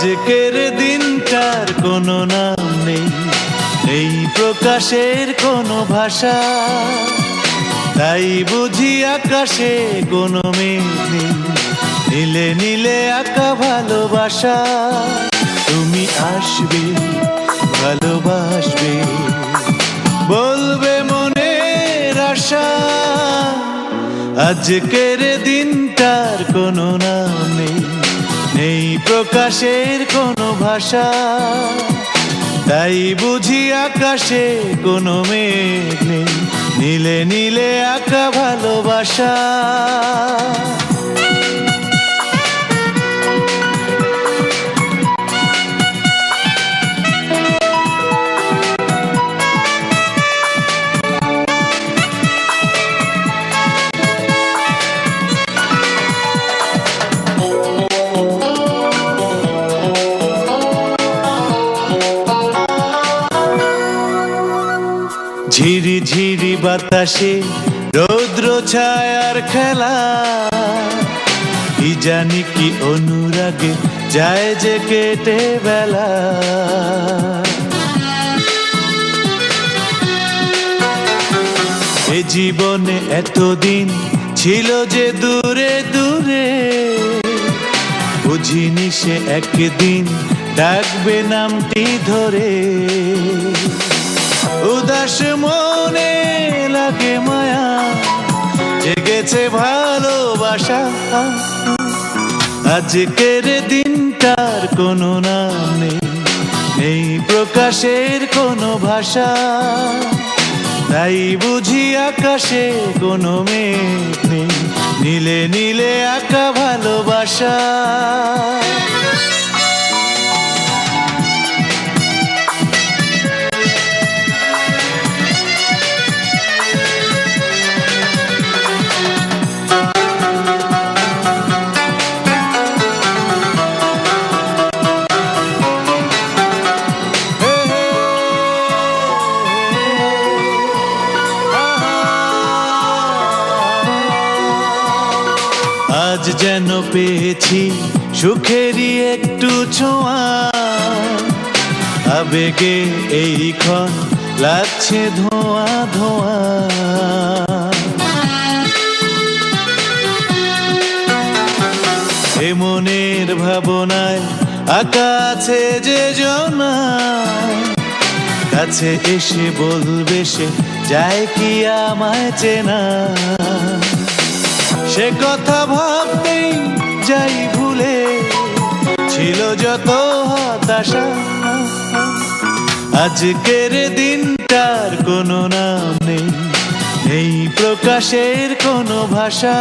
আজকের দিনটার কোনো নাম নেই, এই প্রকাশের কোনো ভাষা, তাই বুঝি আকাশে কোনো মেঘ নেই, নীলে নীলে আঁকা ভালোবাসা। তুমি আসবে, ভালোবাসবে, বলবে মনের আশা। আজকের দিনটার কোনো নাম নেই, নেই প্রকাশের কোনো ভাষা, তাই বুঝি আকাশে কোনো মেঘ নেই, নীলে নীলে আঁকা ভালোবাসা। ঝিরি ঝিরি বাতাসে রৌদ্র ছায়ার খেলা, কি জানি কি অনুরাগে যায় যে কেটে বেলা। এ জীবনে এতদিন ছিল যে দূরে দূরে, বুঝিনি সে একদিন ডাকবে নামটি ধরে। উদাস মনে লাগে মায়া, জেগেছে ভালোবাসা। আজকের দিনটার কোনো নাম নেই, নেই প্রকাশের কোনো ভাষা, তাই বুঝি আকাশে কোনো মেঘ নেই, নীলে নীলে আঁকা ভালোবাসা। আজ যেন পেয়েছি সুখেরই একটু ছোঁয়া, আবেগে এইক্ষণ লাগছে ধোঁয়া ধোঁয়া। এ মনের ভাবনায় আঁকা আছে যে জনা, কাছে এসে বলবে সে যায় কি আমায় চেনা। সে কথা ভাবতেই যাই ভুলে, ছিল যত হতাশা। আজকের দিনটার কোনো নাম নেই, নেই প্রকাশের কোনো ভাষা,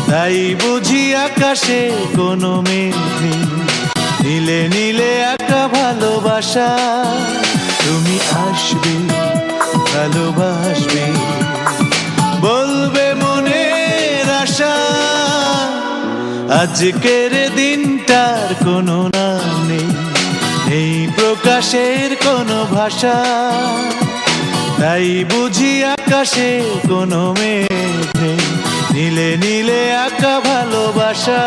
তাই বুঝি আকাশে কোনো মেঘ নেই, নীলে নীলে আঁকা ভালোবাসা। তুমি আসবে, ভালোবাসবে, বলবে মনের আশা। আজকের দিনটার কোনো নাম নেই, নেই প্রকাশের কোনো ভাষা, তাই বুঝি আকাশে কোনো মেঘ নেই, নীলে নীলে আঁকা ভালোবাসা।